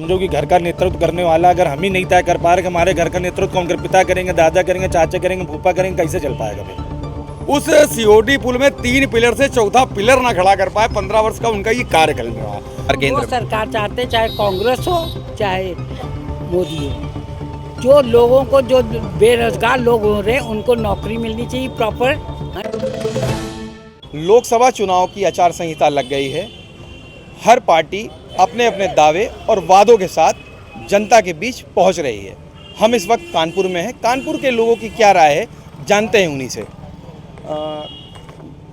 जो कि घर का नेतृत्व करने वाला अगर हम ही नहीं तय कर पा रहे कि हमारे घर का नेतृत्व कौन कर, पिता करेंगे, दादा करेंगे, चाचा करेंगे, फूफा करेंगे, कैसे चल पाएगा फिर? उस सीओडी पुल में 3 पिलर से चौथा पिलर ना खड़ा कर पाए, 15 वर्ष का उनका ये कार्यकाल रहा। वो केंद्र सरकार चाहते चाहे कांग्रेस हो चाहे मोदी हो, जो लोगों को जो बेरोजगार लोग हो रहे हैं उनको नौकरी मिलनी चाहिए प्रॉपर। लोकसभा चुनाव की आचार संहिता लग गई है। हर पार्टी अपने अपने दावे और वादों के साथ जनता के बीच पहुंच रही है। हम इस वक्त कानपुर में हैं। कानपुर के लोगों की क्या राय है जानते हैं उन्हीं से।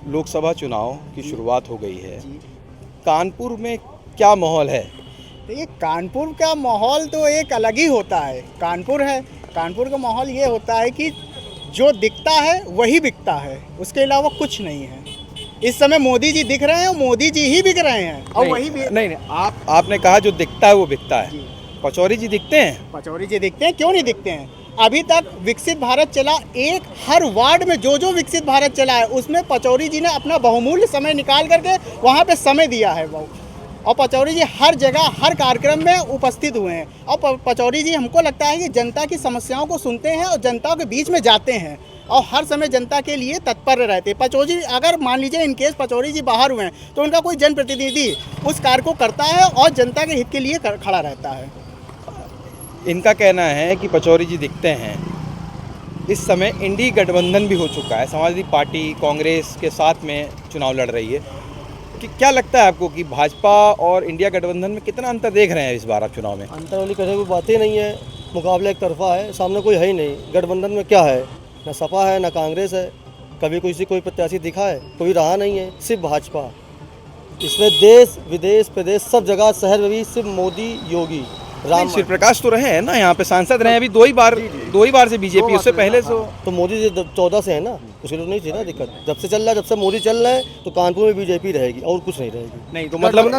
लोकसभा चुनाव की शुरुआत हो गई है। कानपुर में क्या माहौल है? देखिए, कानपुर का माहौल तो एक अलग ही होता है। कानपुर है, कानपुर का माहौल ये होता है कि जो दिखता है वही बिकता है, उसके अलावा कुछ नहीं है। इस समय मोदी जी दिख रहे हैं, मोदी जी ही बिक रहे हैं और वही नहीं, आपने कहा जो दिखता है वो बिकता है। पचौरी जी दिखते हैं? पचौरी जी दिखते हैं, क्यों नहीं दिखते हैं? अभी तक विकसित भारत चला, एक हर वार्ड में जो विकसित भारत चला है उसमें पचौरी जी ने अपना बहुमूल्य समय निकाल करके वहाँ पे समय दिया है वो। और पचौरी जी हर जगह हर कार्यक्रम में उपस्थित हुए हैं। और पचौरी जी हमको लगता है कि जनता की समस्याओं को सुनते हैं और जनता के बीच में जाते हैं और हर समय जनता के लिए तत्पर रहते हैं। पचौरी अगर मान लीजिए इनकेस पचौरी जी बाहर हुए हैं तो उनका कोई जनप्रतिनिधि उस कार्य को करता है और जनता के हित के लिए खड़ा रहता है। इनका कहना है कि पचौरी जी दिखते हैं। इस समय इंडी गठबंधन भी हो चुका है, समाजवादी पार्टी कांग्रेस के साथ में चुनाव लड़ रही है। कि क्या लगता है आपको कि भाजपा और इंडिया गठबंधन में कितना अंतर देख रहे हैं इस बार आप चुनाव में? अंतर वाली कहने की बात ही नहीं है। मुकाबला एक तरफा है, सामने कोई है ही नहीं। गठबंधन में क्या है? ना सपा है ना कांग्रेस है। कभी कोई प्रत्याशी दिखा है? कोई रहा नहीं है, सिर्फ भाजपा। इसमें देश विदेश प्रदेश सब जगह शहर में भी सिर्फ मोदी योगी राम शिव प्रकाश तो रहे हैं ना, यहाँ पे सांसद रहे हैं अभी दो ही बार से बीजेपी, उससे पहले से तो मोदी जी 14 से है ना, उसके लिए नहीं थी ना दिक्कत। जब से चल रहा है, जब से मोदी चल रहा है तो कानपुर में बीजेपी रहेगी और कुछ नहीं रहेगी। नहीं तो मतलब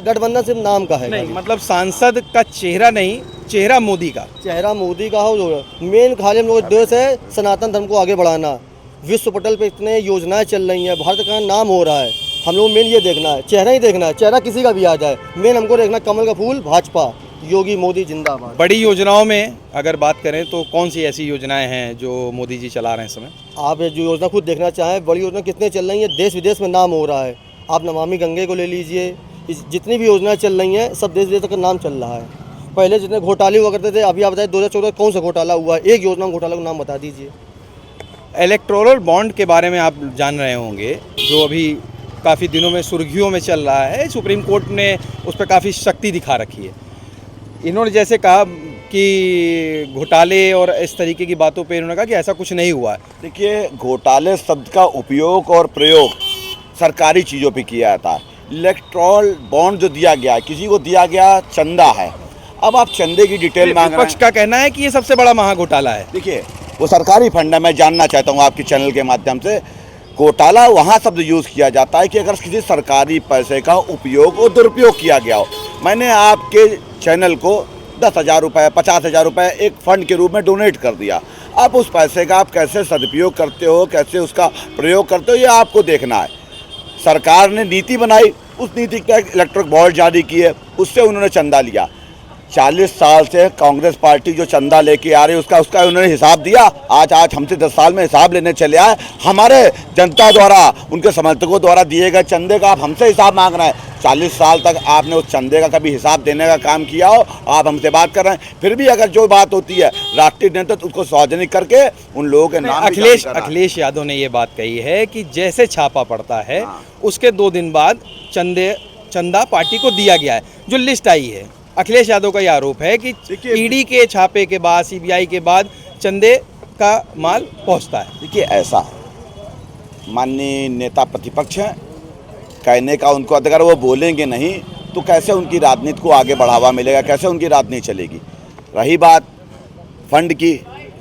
गठबंधन सिर्फ नाम का है। नहीं मतलब सांसद का चेहरा नहीं, चेहरा मोदी का। चेहरा मोदी का हो जो मेन खाली हम लोग देश है सनातन धर्म को आगे बढ़ाना। विश्व पटल पे इतने योजनाएं चल रही हैं, भारत का नाम हो रहा है। हम लोग मेन ये देखना है, चेहरा ही देखना है, चेहरा किसी का भी आ जाए। मेन हमको देखना कमल का फूल भाजपा, योगी मोदी जिंदाबाद। बड़ी योजनाओं में अगर बात करें तो कौन सी ऐसी योजनाएं हैं जो मोदी जी चला रहे हैं इस समय? आप जो योजना खुद देखना चाहें, बड़ी योजना कितने चल रही हैं, देश विदेश में नाम हो रहा है। आप नमामि गंगे को ले लीजिए, जितनी भी योजनाएं चल रही हैं सब देश विदेश का नाम चल रहा है। पहले जितने घोटाले हुआ करते थे, अभी आप बताइए 2014 कौन सा घोटाला हुआ? एक योजना घोटाला का नाम बता दीजिए। इलेक्टोरल बॉन्ड के बारे में आप जान रहे होंगे, जो अभी काफ़ी दिनों में सुर्खियों में चल रहा है। सुप्रीम कोर्ट ने उस पर काफ़ी शक्ति दिखा रखी है। इन्होंने जैसे कहा कि घोटाले और इस तरीके की बातों पे इन्होंने कहा कि ऐसा कुछ नहीं हुआ है। देखिए, घोटाले शब्द का उपयोग और प्रयोग सरकारी चीज़ों पे किया जाता है। इलेक्टोरल बॉन्ड जो दिया गया, किसी को दिया गया चंदा है। अब आप चंदे की डिटेल मांग रहे हैं। विपक्ष का कहना है कि ये सबसे बड़ा महा घोटाला है। देखिए, वो सरकारी फंड है। मैं जानना चाहता हूँ आपके चैनल के माध्यम से, घोटाला वहाँ शब्द यूज़ किया जाता है कि अगर किसी सरकारी पैसे का उपयोग और दुरुपयोग किया गया हो। मैंने आपके चैनल को 10,000 रुपये 50,000 रुपये एक फ़ंड के रूप में डोनेट कर दिया। अब उस पैसे का आप कैसे सदुपयोग करते हो, कैसे उसका प्रयोग करते हो, ये आपको देखना है। सरकार ने नीति बनाई, उस नीति का इलेक्ट्रिक बॉन्ड जारी की है, उससे उन्होंने चंदा लिया। 40 साल से कांग्रेस पार्टी जो चंदा लेके आ रही है उसका उन्होंने हिसाब दिया। आज हमसे 10 साल में हिसाब लेने चले आए। हमारे जनता द्वारा, उनके समर्थकों द्वारा दिए गए चंदे का आप हमसे हिसाब मांग रहे हैं। 40 साल तक आपने उस चंदे का कभी हिसाब देने का काम किया हो? आप हमसे बात कर रहे हैं। फिर भी अगर जो बात होती है राष्ट्रीय नेतृत्व तो उसको सार्वजनिक करके उन लोगों के नाम अखिलेश यादव ने ये बात कही है कि जैसे छापा पड़ता है उसके 2 दिन बाद चंदा पार्टी को दिया गया है। जो लिस्ट आई है, अखिलेश यादव का ये आरोप है कि ईडी के छापे के बाद, सीबीआई के बाद चंदे का माल पहुंचता है। देखिए, ऐसा माननीय नेता प्रतिपक्ष हैं, कहने का उनको, अगर वो बोलेंगे नहीं तो कैसे उनकी राजनीति को आगे बढ़ावा मिलेगा, कैसे उनकी राजनीति चलेगी? रही बात फंड की,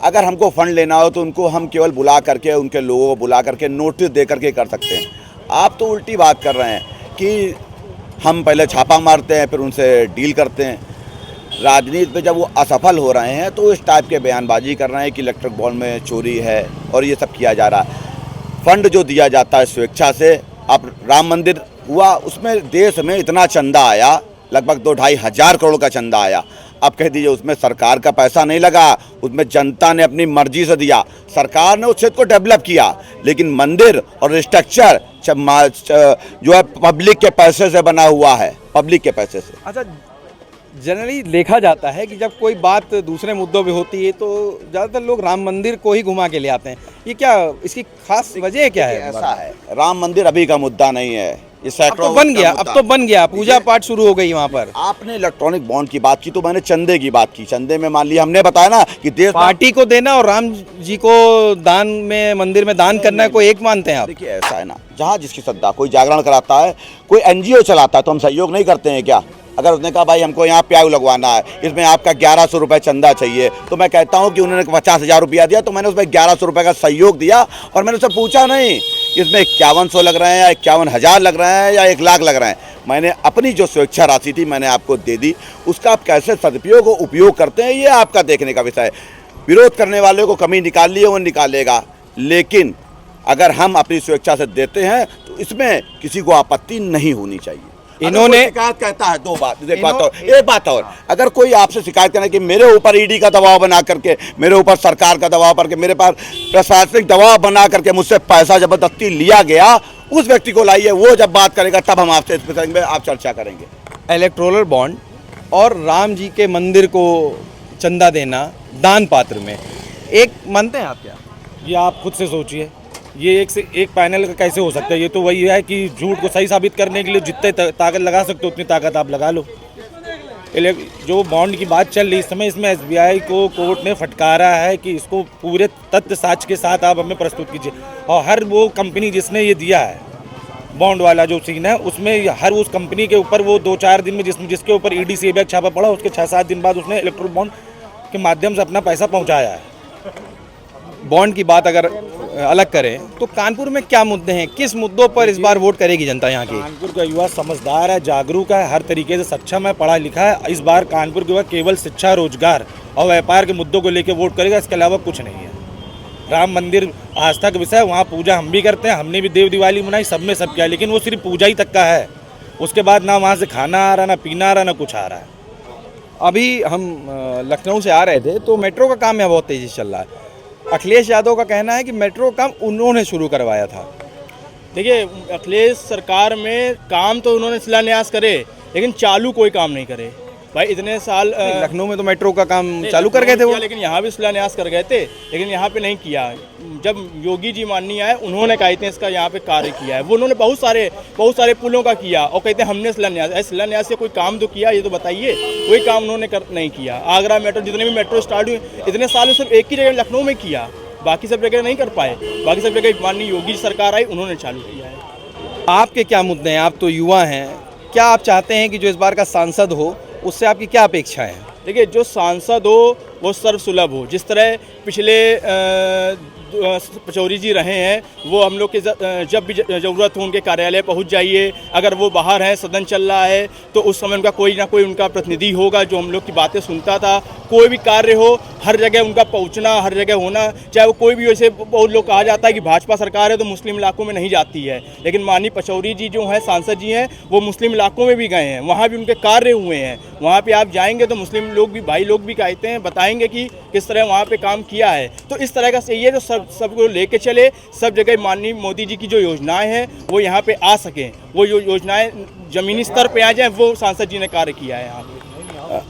अगर हमको फंड लेना हो तो उनको हम केवल बुला करके, उनके लोगों को बुला करके नोटिस दे करके कर सकते हैं। आप तो उल्टी बात कर रहे हैं कि हम पहले छापा मारते हैं फिर उनसे डील करते हैं। राजनीति पे जब वो असफल हो रहे हैं तो इस टाइप के बयानबाजी कर रहे हैं कि इलेक्ट्रिक बॉन्ड में चोरी है और ये सब किया जा रहा है। फंड जो दिया जाता है स्वेच्छा से, अब राम मंदिर हुआ, उसमें देश में इतना चंदा आया लगभग 2-2.5 हज़ार करोड़ का चंदा आया। अब कह दीजिए उसमें सरकार का पैसा नहीं लगा, उसमें जनता ने अपनी मर्जी से दिया। सरकार ने उस क्षेत्र को डेवलप किया, लेकिन मंदिर और स्ट्रक्चर जो है पब्लिक के पैसे से बना हुआ है, पब्लिक के पैसे से। अच्छा, जनरली देखा जाता है कि जब कोई बात दूसरे मुद्दों पे होती है तो ज़्यादातर लोग राम मंदिर को ही घुमा के ले आते हैं। ये क्या, इसकी खास वजह क्या है? ऐसा है, राम मंदिर अभी का मुद्दा नहीं है, ये अब तो बन गया, अब तो बन गया, पूजा पाठ शुरू हो गई वहाँ पर। आपने इलेक्ट्रॉनिक बॉन्ड की बात की तो मैंने चंदे की बात की। चंदे में मान लिया, हमने बताया ना कि देश पार्टी को देना और राम जी को दान में, मंदिर में दान करना को एक मानते हैं आप? देखिए ऐसा है ना, जहाँ जिसकी श्रद्धा, कोई जागरण कराता है, कोई एनजीओ चलाता है तो हम सहयोग नहीं करते हैं क्या? अगर उसने कहा भाई हमको यहाँ प्याग लगवाना है, इसमें आपका 1100 रुपये चंदा चाहिए, तो मैं कहता हूँ कि उन्होंने 50,000 रुपया दिया तो मैंने उसमें 1100 रुपये का सहयोग दिया और मैंने उससे पूछा नहीं इसमें 5100 लग रहे हैं या 51,000 लग रहे हैं या 1 लाख लग रहे हैं। मैंने अपनी जो स्वेच्छा राशि थी मैंने आपको दे दी। उसका आप कैसे सदुपयोग और उपयोग करते हैं ये आपका देखने का विषय है। विरोध करने वाले को कमी निकाल लिए वो निकालेगा, लेकिन अगर हम अपनी स्वेच्छा से देते हैं तो इसमें किसी को आपत्ति नहीं होनी चाहिए। इन्होंने शिकायत कहता है एक बात और, अगर कोई आपसे शिकायत करे कि मेरे ऊपर ईडी का दबाव बना करके, मेरे ऊपर सरकार का दबाव करके, मेरे पास प्रशासनिक दबाव बना करके मुझसे पैसा जबरदस्ती लिया गया, उस व्यक्ति को लाइए, वो जब बात करेगा तब हम आपसे इस विषय में आप चर्चा करेंगे। इलेक्टोरल बॉन्ड और राम जी के मंदिर को चंदा देना दान पात्र में एक मानते हैं आप क्या? ये आप खुद से सोचिए, ये एक से एक पैनल का कैसे हो सकता है? ये तो वही है कि झूठ को सही साबित करने के लिए जितने ताकत लगा सकते हो उतनी ताकत आप लगा लो। जो बॉन्ड की बात चल रही इस समय, इसमें एसबीआई को कोर्ट ने फटकारा है कि इसको पूरे तथ्य साक्ष्य के साथ आप हमें प्रस्तुत कीजिए। और हर वो कंपनी जिसने ये दिया है बॉन्ड वाला जो सीन है, उसमें हर उस कंपनी के ऊपर वो 2-4 दिन में जिसके ऊपर ईडी सीबीआई छापा पड़ा, उसके 6-7 दिन बाद उसने इलेक्ट्रोल बॉन्ड के माध्यम से अपना पैसा पहुँचाया है। बॉन्ड की बात अगर अलग करें तो कानपुर में क्या मुद्दे हैं, किस मुद्दों पर इस बार वोट करेगी जनता यहाँ की? कानपुर का युवा समझदार है, जागरूक है, हर तरीके से सक्षम है, पढ़ा लिखा है। इस बार कानपुर के युवा केवल शिक्षा, रोजगार और व्यापार के मुद्दों को लेकर वोट करेगा, इसके अलावा कुछ नहीं है। राम मंदिर आस्था का विषय है, वहाँ पूजा हम भी करते हैं, हमने भी देव दिवाली मनाई, सब में सब किया, लेकिन वो सिर्फ पूजा ही तक का है। उसके बाद ना वहाँ से खाना आ रहा, ना पीना आ रहा, ना कुछ आ रहा है। अभी हम लखनऊ से आ रहे थे तो मेट्रो का काम यहाँ बहुत तेज़ी से चल रहा है। अखिलेश यादव का कहना है कि मेट्रो का काम उन्होंने शुरू करवाया था। देखिए, अखिलेश सरकार में काम तो उन्होंने शिलान्यास करे, लेकिन चालू कोई काम नहीं करे। भाई इतने साल लखनऊ में तो मेट्रो का काम चालू कर गए थे वो, लेकिन यहाँ भी शिलान्यास कर गए थे, लेकिन यहाँ पे नहीं किया। जब योगी जी माननीय आए, उन्होंने कहा थे इसका यहाँ पे कार्य किया है, वो उन्होंने बहुत सारे पुलों का किया और कहते हैं हमने शिलान्यास से कोई काम तो किया, ये तो बताइए। कोई काम उन्होंने नहीं किया। आगरा मेट्रो, जितने भी मेट्रो स्टार्ट हुए इतने साल सिर्फ एक ही जगह लखनऊ में किया, बाकी सब जगह नहीं कर पाए। बाकी सब जगह माननीय योगी सरकार आई, उन्होंने चालू किया है। आपके क्या मुद्दे हैं? आप तो युवा हैं, क्या आप चाहते हैं कि जो इस बार का सांसद हो उससे आपकी क्या अपेक्षा है? देखिए, जो सांसद हो वो सर्वसुलभ हो। जिस तरह पिछले पचौरी जी रहे हैं, वो हम लोग के जब भी ज़रूरत हो उनके कार्यालय पहुंच जाइए। अगर वो बाहर हैं, सदन चल रहा है, तो उस समय उनका कोई ना कोई उनका प्रतिनिधि होगा जो हम लोग की बातें सुनता था। कोई भी कार्य हो, हर जगह उनका पहुंचना, हर जगह होना। चाहे वो कोई भी, वैसे बहुत लोग कहा जाता है कि भाजपा सरकार है तो मुस्लिम इलाकों में नहीं जाती है, लेकिन माननीय पचौरी जी जो हैं, सांसद जी हैं, वो मुस्लिम इलाकों में भी गए हैं, वहाँ भी उनके कार्य हुए हैं। वहाँ पे आप जाएंगे तो मुस्लिम लोग भी, भाई लोग भी कहते हैं, बताएंगे कि किस तरह वहाँ पे काम किया है। तो इस तरह का चाहिए जो सबको लेके चले, सब जगह माननीय मोदी जी की जो योजनाएं हैं वो यहाँ पे आ सकें, वो योजनाएं ज़मीनी स्तर पे आ जाएं, वो सांसद जी ने कार्य किया है यहाँ पे।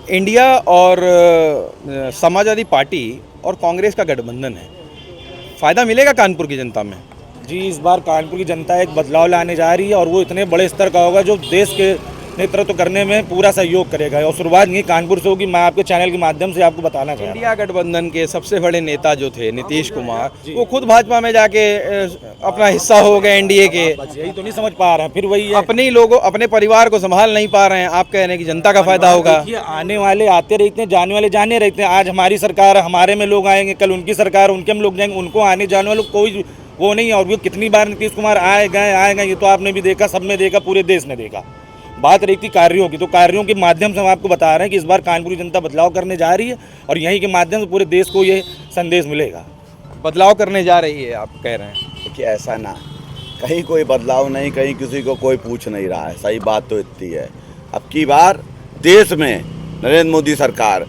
इंडिया और समाजवादी पार्टी और कांग्रेस का गठबंधन है, फ़ायदा मिलेगा कानपुर की जनता में? जी, इस बार कानपुर की जनता एक बदलाव लाने जा रही है और वो इतने बड़े स्तर का होगा जो देश के नेतृत्व करने में पूरा सहयोग करेगा। और शुरुआत यही कानपुर से होगी। मैं आपके चैनल के माध्यम से आपको बताना चाहता हूं। इंडिया गठबंधन के सबसे बड़े नेता जो थे नीतीश कुमार, वो खुद भाजपा में जाके अपना हिस्सा हो गए एनडीए के। यही तो नहीं समझ पा रहे हैं, फिर वही है, अपने लोगों, अपने परिवार को संभाल नहीं पा रहे हैं। आप कह रहे हैं कि जनता का फायदा होगा। आने वाले आते रहते हैं, जाने वाले जाने रहते हैं। आज हमारी सरकार, हमारे में लोग आएंगे, कल उनकी सरकार, उनके में लोग जाएंगे। उनको आने जाने वाले कोई वो नहीं है। और वो कितनी बार नीतीश कुमार आए गए, ये तो आपने भी देखा, सबने देखा, पूरे देश ने देखा। बात रही थी कार्यों की, तो कार्यों के माध्यम से हम आपको बता रहे हैं कि इस बार कानपुर जनता बदलाव करने जा रही है और यहीं के माध्यम से पूरे देश को ये संदेश मिलेगा। बदलाव करने जा रही है, आप कह रहे हैं? देखिए, ऐसा ना, कहीं कोई बदलाव नहीं, कहीं किसी को कोई पूछ नहीं रहा है। सही बात तो इतनी है, अब की बार देश में नरेंद्र मोदी सरकार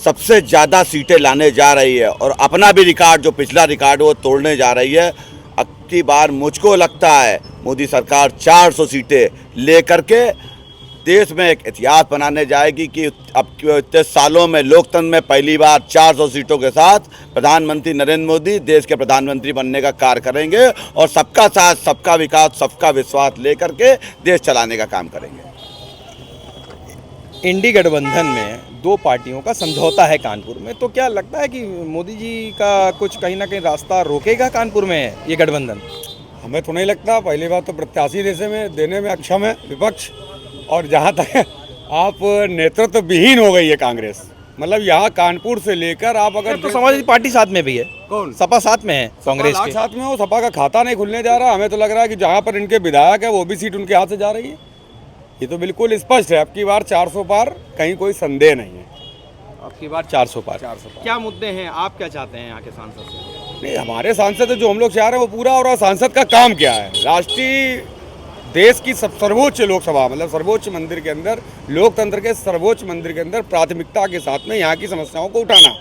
सबसे ज़्यादा सीटें लाने जा रही है और अपना भी रिकॉर्ड, जो पिछला रिकॉर्ड वो तोड़ने जा रही है। अब की बार मुझको लगता है मोदी सरकार 400 सीटें लेकर के देश में एक इतिहास बनाने जाएगी कि अब इतने सालों में लोकतंत्र में पहली बार 400 सीटों के साथ प्रधानमंत्री नरेंद्र मोदी देश के प्रधानमंत्री बनने का कार्य करेंगे और सबका साथ, सबका विकास, सबका विश्वास लेकर के देश चलाने का काम करेंगे। इंडी गठबंधन में दो पार्टियों का समझौता है कानपुर में, तो क्या लगता है कि मोदी जी का कुछ कहीं ना कहीं रास्ता रोकेगा कानपुर में ये गठबंधन? हमें तो नहीं लगता। पहली बात तो प्रत्याशी देने में अक्षम है विपक्ष, और जहाँ तक आप नेतृत्व विहीन हो गई है कांग्रेस। मतलब यहाँ कानपुर से लेकर आप अगर तो समाजवादी पार्टी साथ में भी है, कौन सपा साथ में है, कांग्रेस के साथ में हो, सपा का खाता नहीं खुलने जा रहा। हमें तो लग रहा है कि जहाँ पर इनके विधायक है वो भी सीट उनके हाथ से जा रही है। ये तो बिल्कुल स्पष्ट है, अब की बार 400 पार, कहीं कोई संदेह नहीं है। अब की बार 400 पार। 400 पार। क्या मुद्दे हैं, आप क्या चाहते हैं यहाँ के सांसद से? नहीं, हमारे सांसद जो हम लोग चाह रहे हैं वो पूरा, और सांसद का काम क्या है? राष्ट्रीय देश की सर्वोच्च लोकसभा, मतलब सर्वोच्च मंदिर के अंदर, लोकतंत्र के सर्वोच्च मंदिर के अंदर प्राथमिकता के साथ में यहाँ की समस्याओं को उठाना।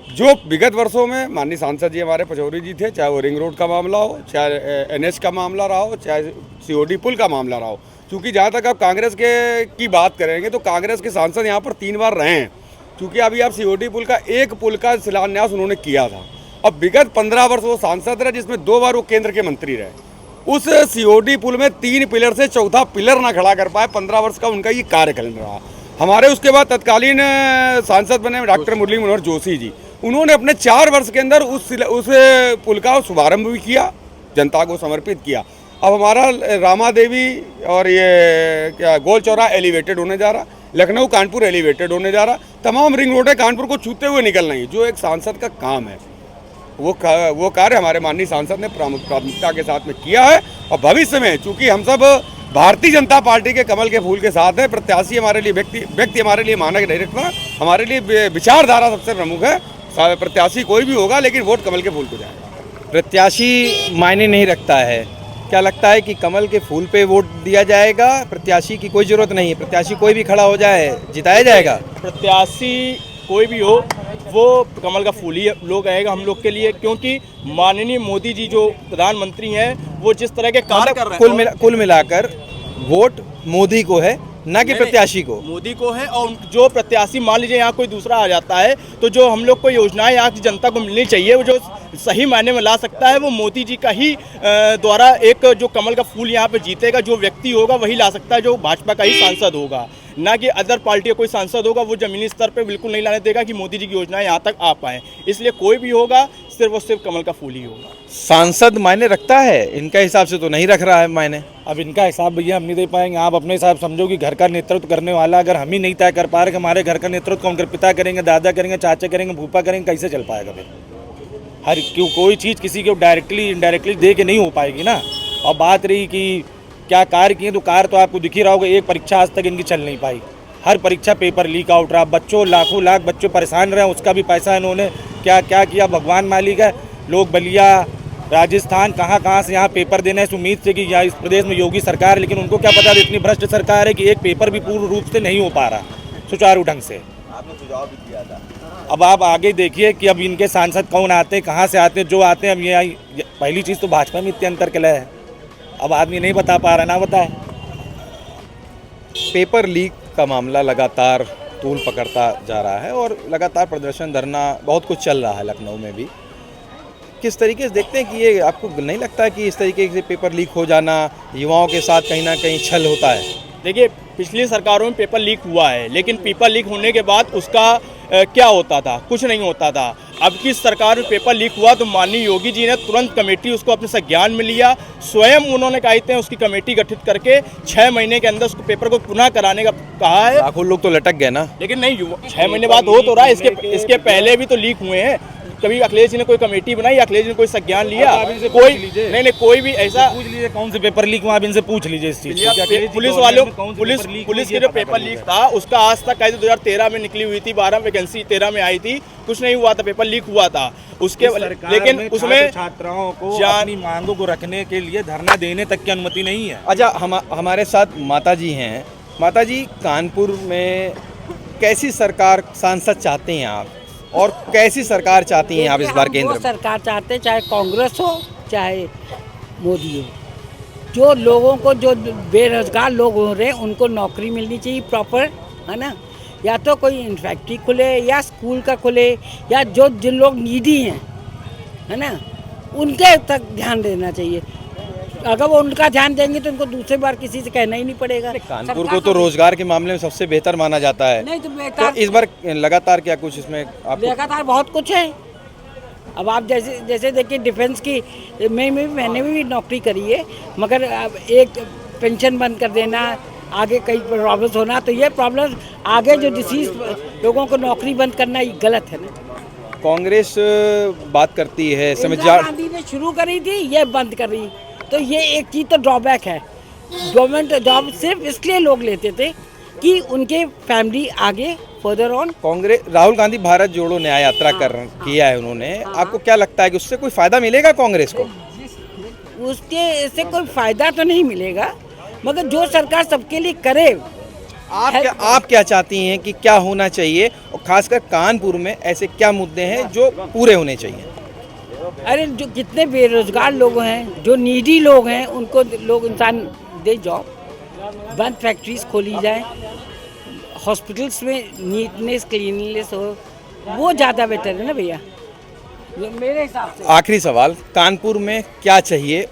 जो विगत वर्षों में माननीय सांसद जी हमारे पचौरी जी थे, चाहे वो रिंग रोड का मामला हो, चाहे NH का मामला रहा हो, चाहे COD पुल का मामला रहा हो। क्योंकि जहाँ तक आप कांग्रेस की बात करेंगे तो कांग्रेस के सांसद यहाँ पर 3 बार रहे हैं। क्योंकि अभी आप COD पुल का शिलान्यास उन्होंने किया था। अब विगत 15 वर्ष वो सांसद रहे, जिसमें 2 बार वो केंद्र के मंत्री रहे। उस COD पुल में 3 पिलर से चौथा पिलर ना खड़ा कर पाए, 15 वर्ष का उनका ये कार्यकाल रहा। हमारे उसके बाद तत्कालीन सांसद बने डॉक्टर मुरली मनोहर जोशी जी, उन्होंने अपने 4 वर्ष के अंदर उस पुल का शुभारंभ भी किया, जनता को समर्पित किया। अब हमारा रामा देवी और ये क्या गोल चौरा एलिवेटेड होने जा रहा, लखनऊ कानपुर एलिवेटेड होने जा रहा, तमाम रिंग रोडें कानपुर को छूते हुए निकल रही, जो एक सांसद का काम है। वो कार्य हमारे माननीय सांसद ने प्राथमिकता के साथ में किया है। और भविष्य में चूंकि हम सब भारतीय जनता पार्टी के कमल के फूल के साथ हैं, प्रत्याशी हमारे लिए व्यक्ति हमारे लिए मानक नहीं रखता, हमारे लिए विचारधारा सबसे प्रमुख है। प्रत्याशी कोई भी होगा लेकिन वोट कमल के फूल को जाएगा। प्रत्याशी मायने नहीं रखता है, क्या लगता है कि कमल के फूल पे वोट दिया जाएगा? प्रत्याशी की कोई जरूरत नहीं है, प्रत्याशी कोई भी खड़ा हो जाए जिताया जाएगा? प्रत्याशी कोई भी हो वो कमल का फूल ही लोग आएगा हम लोग के लिए, क्योंकि माननीय मोदी जी जो प्रधानमंत्री हैं वो जिस तरह के कार्य कर रहे हैं, कुल मिलाकर वोट मोदी को है, ना कि प्रत्याशी को। मोदी को है। और जो प्रत्याशी मान लीजिए यहाँ कोई दूसरा आ जाता है तो जो हम लोग को योजनाएं यहाँ की जनता को मिलनी चाहिए, वो जो सही मायने में ला सकता है वो मोदी जी का ही द्वारा एक जो कमल का फूल यहाँ पे जीतेगा, जो व्यक्ति होगा वही ला सकता है, जो भाजपा का ही सांसद होगा, ना कि अदर पार्टी का कोई सांसद होगा। वो जमीनी स्तर पे बिल्कुल नहीं लाने देगा कि मोदी जी की योजनाएं यहाँ तक आ पाएँ। इसलिए कोई भी होगा सिर्फ और सिर्फ कमल का फूल ही होगा। सांसद मायने रखता है? इनका हिसाब से तो नहीं रख रहा है मायने। अब इनका हिसाब भैया हम नहीं दे पाएंगे। आप अपने हिसाब समझो कि घर का नेतृत्व करने वाला अगर हम ही नहीं तय कर पा रहे कि हमारे घर का नेतृत्व कौन कर, पिता करेंगे, दादा करेंगे, चाचा करेंगे, फूफा करेंगे, कैसे चल पाएगा फिर? हर क्यों कोई चीज़ किसी को डायरेक्टली इनडायरेक्टली दे के नहीं हो पाएगी ना। और बात रही कि क्या कार्य किए, तो कार्य तो आपको दिख ही रहा होगा। एक परीक्षा आज तक इनकी चल नहीं पाई, हर परीक्षा पेपर लीक आउट रहा, बच्चों लाखों लाख बच्चों परेशान रहे, उसका भी पैसा इन्होंने क्या क्या किया भगवान मालिक है। लोग बलिया, राजस्थान, कहाँ से यहाँ पेपर देने इस उम्मीद से कि यहाँ इस प्रदेश में योगी सरकार है, लेकिन उनको क्या पता इतनी भ्रष्ट सरकार है कि एक पेपर भी पूर्ण रूप से नहीं हो पा रहा सुचारू ढंग से। आपने सुझाव भी दिया था। अब आप आगे देखिए कि अब इनके सांसद कौन आते हैं, कहाँ से आते हैं, जो आते हैं। अब ये पहली चीज़ तो भाजपा में इतने अंतर कलह है, अब आदमी नहीं बता पा रहा, ना बताए। पेपर लीक का मामला लगातार तूल पकड़ता जा रहा है और लगातार प्रदर्शन, धरना, बहुत कुछ चल रहा है लखनऊ में भी। किस तरीके से देखते हैं कि ये, आपको नहीं लगता कि इस तरीके से पेपर लीक हो जाना युवाओं के साथ कहीं ना कहीं छल होता है? देखिए, पिछली सरकारों में पेपर लीक हुआ है, लेकिन पेपर लीक होने के बाद उसका क्या होता था? कुछ नहीं होता था। अब की सरकार में पेपर लीक हुआ तो माननीय योगी जी ने तुरंत कमेटी उसको अपने संज्ञान में लिया, स्वयं उन्होंने कहते हैं उसकी कमेटी गठित करके 6 महीने के अंदर उसको पेपर को पुनः कराने का कहा है। लाखों लोग तो लटक गए ना। लेकिन नहीं, 6 महीने बाद हो तो रहा है, इसके पहले भी तो लीक हुए हैं। कभी अखिलेश जी ने कोई कमेटी बनाई, अखिलेश जी ने कोई संज्ञान लिया? कोई नहीं, कोई भी ऐसा पूछ लीजिए कौन से पेपर लीक हुआ, आप इनसे पूछ लीजिए इस चीज़। पुलिस वालों, पुलिस के जो पेपर लीक था उसका आज तक 2013 में निकली हुई थी, 12 वैकेंसी 13 में आई थी, कुछ नहीं हुआ था, पेपर लीक हुआ था उसके। लेकिन उसमें छात्राओं को अपनी मांगों को रखने के लिए धरना देने तक की अनुमति नहीं है। अच्छा, हमारे साथ माता जी हैं, माता जी, कानपुर में कैसी सरकार सांसद चाहते हैं आप, और कैसी सरकार चाहती हैं आप इस बार केंद्र वो में? सरकार चाहते हैं, चाहे कांग्रेस हो चाहे मोदी हो, जो लोगों को, जो बेरोजगार लोग हो रहे हैं उनको नौकरी मिलनी चाहिए प्रॉपर, है ना। या तो कोई फैक्ट्री खुले या स्कूल का खुले, या जो जिन लोग नीडी हैं, है ना, उनके तक ध्यान देना चाहिए। अगर वो उनका ध्यान देंगे तो उनको दूसरी बार किसी से कहना ही नहीं पड़ेगा। कानपुर को तो रोजगार के मामले में सबसे बेहतर माना जाता है। नहीं तो तो बेकार, इस बार लगातार क्या कुछ इसमें आपको? लगातार बहुत कुछ है। अब आप जैसे जैसे देखिए, डिफेंस की मैंने भी नौकरी करी है, मगर अब एक पेंशन बंद कर देना, आगे कई प्रॉब्लम्स होना, तो ये प्रॉब्लम आगे जो डिसीज लोगों को नौकरी बंद करना, ये गलत है ना। कांग्रेस बात करती है इंदिरा समझदार। गांधी ने शुरू करी थी, ये बंद कर रही, तो ये एक चीज़ तो ड्रॉबैक है। गवर्नमेंट जॉब सिर्फ इसलिए लोग लेते थे कि उनके फैमिली आगे फर्दर ऑन। कांग्रेस, राहुल गांधी भारत जोड़ो न्याय यात्रा किया है उन्होंने, आपको क्या लगता है कि उससे कोई फायदा मिलेगा कांग्रेस को? उसके से कोई फायदा तो नहीं मिलेगा, मगर जो सरकार सबके लिए करे। आप क्या चाहती हैं कि क्या होना चाहिए, और खासकर कानपुर में ऐसे क्या मुद्दे हैं जो पूरे होने चाहिए? अरे जो कितने बेरोजगार लोग हैं, जो नीडी लोग हैं, उनको लोग इंसान दे जॉब, बंद फैक्ट्रीज खोली जाए, हॉस्पिटल्स में नीटनेस क्लीननेस हो, वो ज़्यादा बेटर है ना भैया, मेरे हिसाब से। आखिरी सवाल, कानपुर में क्या चाहिए,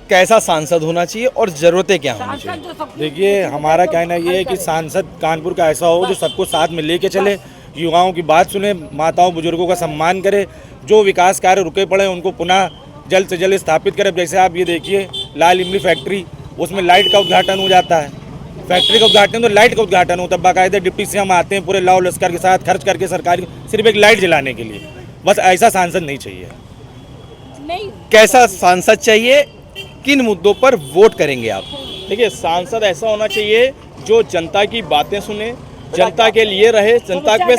कैसा सांसद होना चाहिए और ज़रूरतें क्या होनी चाहिए? देखिए, हमारा कहना ये है कि सांसद कानपुर का ऐसा हो जो सबको साथ में लेके चले, युवाओं की बात सुने, माताओं बुजुर्गों का सम्मान करे, जो विकास कार्य रुके पड़े उनको पुनः जल्द से जल्द स्थापित करे। जैसे आप ये देखिए, लाल इमली फैक्ट्री, उसमें लाइट का उद्घाटन हो जाता है, फैक्ट्री का उद्घाटन तो लाइट का उद्घाटन होता है, बाकायदे डिप्टी सीएम आते हैं पूरे लाव लश्कर के साथ खर्च करके सरकारी, सिर्फ एक लाइट जलाने के लिए। बस ऐसा सांसद नहीं चाहिए। नहीं, कैसा सांसद चाहिए, किन मुद्दों पर वोट करेंगे आप? देखिए, सांसद ऐसा होना चाहिए जो जनता की बातें सुने, जनता के लिए रहे, जनता पे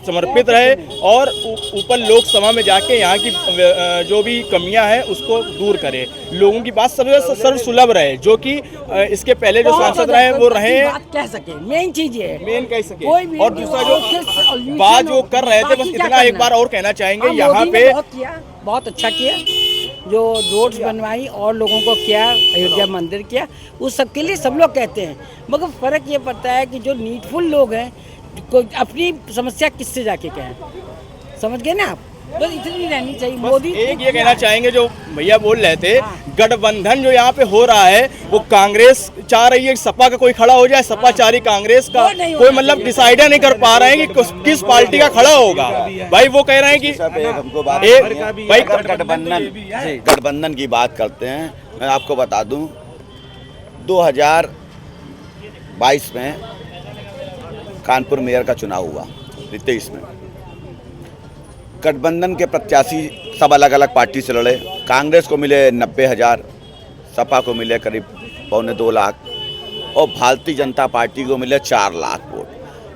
समर्पित रहे, और ऊपर लोकसभा में जाके यहाँ की जो भी कमियां हैं उसको दूर करे, लोगों की बात सर्वसुलभ रहे, जो कि इसके पहले जो सांसद रहे वो रहे, बात कह सके, मेन चीज ये है। मेन कह सके। कोई भी और दूसरा जो बात जो कर रहे थे, बस इतना एक बार और कहना चाहेंगे, यहाँ पे बहुत अच्छा किया, जो रोड्स बनवाई और लोगों को किया, अयोध्या मंदिर किया, उस सब के लिए सब लोग कहते हैं, मगर फ़र्क ये पड़ता है कि जो नीडफुल लोग हैं, अपनी समस्या किससे जाके कहें, समझ गए ना आप? बस इतनी रहनी चाहिए। मोदी एक ये कहना चाहेंगे, जो भैया बोल रहे थे, गठबंधन जो यहाँ पे हो रहा है, वो कांग्रेस चाह रही है कि सपा का कोई खड़ा हो जाए, सपा चाह रही कांग्रेस का, कोई मतलब डिसाइड नहीं कर पा रहे हैं कि किस पार्टी का खड़ा होगा। भाई वो कह रहे हैं कि हमको बात भाई गठबंधन की बात करते हैं। मैं आपको बता दूं, 2022 में कानपुर मेयर का चुनाव हुआ, 23 में गठबंधन के प्रत्याशी सब अलग अलग पार्टी से लड़े। कांग्रेस को मिले 90,000, सपा को मिले करीब 1.25 लाख, और भारतीय जनता पार्टी को मिले 4 लाख वोट।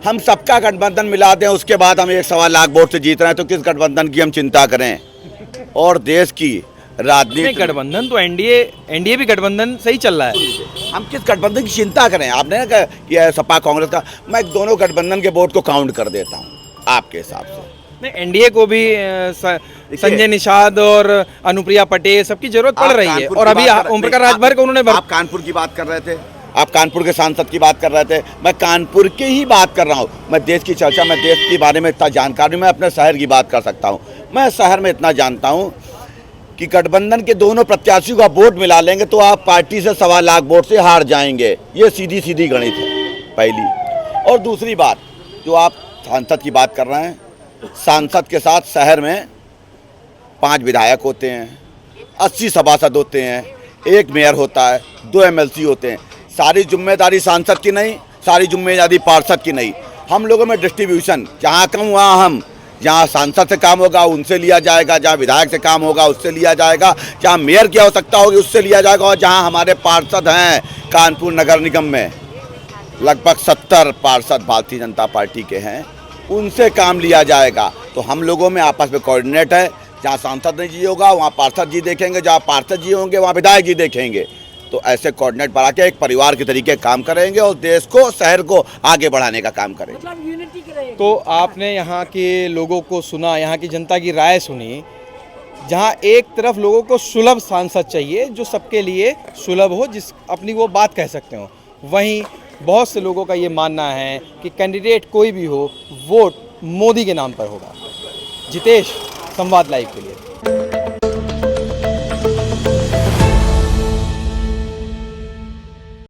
हम सबका गठबंधन मिला दें, उसके बाद हम 1.25 लाख वोट से जीत रहे हैं, तो किस गठबंधन की हम चिंता करें? और देश की राजनीति, गठबंधन तो एनडीए भी गठबंधन सही चल रहा है, हम किस गठबंधन की चिंता करें? आपने ना कहा कि सपा कांग्रेस का, मैं दोनों गठबंधन के वोट को काउंट कर देता हूँ आपके हिसाब से। नहीं, एनडीए को भी संजय निषाद और अनुप्रिया पटेल सबकी जरूरत पड़ रही है, और अभी ओम प्रकाश राजभर को उन्होंने आप कानपुर की बात कर रहे थे, आप कानपुर के सांसद की बात कर रहे थे, मैं कानपुर की ही बात कर रहा हूँ। मैं देश की चर्चा, मैं देश के बारे में इतना जानकारी, मैं अपने शहर की बात कर सकता हूँ। मैं शहर में इतना जानता हूँ कि गठबंधन के दोनों प्रत्याशियों का वोट मिला लेंगे तो आप पार्टी से 1.25 लाख वोट से हार जाएंगे। ये सीधी सीधी गणित है, पहली। और दूसरी बात, जो आप सांसद की बात कर रहे हैं, सांसद के साथ शहर में 5 विधायक होते हैं, 80 सभासद होते हैं, 1 मेयर होता है, 2 एमएलसी होते हैं। सारी जिम्मेदारी सांसद की नहीं, सारी जिम्मेदारी पार्षद की नहीं। हम लोगों में डिस्ट्रीब्यूशन, जहाँ कम वहाँ हम, जहाँ सांसद से काम होगा उनसे लिया जाएगा, जहाँ विधायक से काम होगा उससे लिया जाएगा, जहाँ मेयर की आवश्यकता होगी उससे लिया जाएगा, और जहाँ हमारे पार्षद हैं कानपुर नगर निगम में लगभग 70 पार्षद भारतीय जनता पार्टी के हैं, उनसे काम लिया जाएगा। तो हम लोगों में आपस में कोऑर्डिनेट है, जहाँ सांसद जी होगा वहाँ पार्षद जी देखेंगे, जहाँ पार्षद जी होंगे वहाँ विधायक जी देखेंगे। तो ऐसे कोऑर्डिनेट बना के एक परिवार के तरीके काम करेंगे और देश को, शहर को आगे बढ़ाने का काम करेंगे। तो आपने यहाँ के लोगों को सुना, यहाँ की जनता की राय सुनी। जहाँ एक तरफ लोगों को सुलभ सांसद चाहिए जो सबके लिए सुलभ हो, जिस अपनी वो बात कह सकते हो, वहीं बहुत से लोगों का ये मानना है कि कैंडिडेट कोई भी हो, वोट मोदी के नाम पर होगा। जितेश, संवाद लाइव के लिए।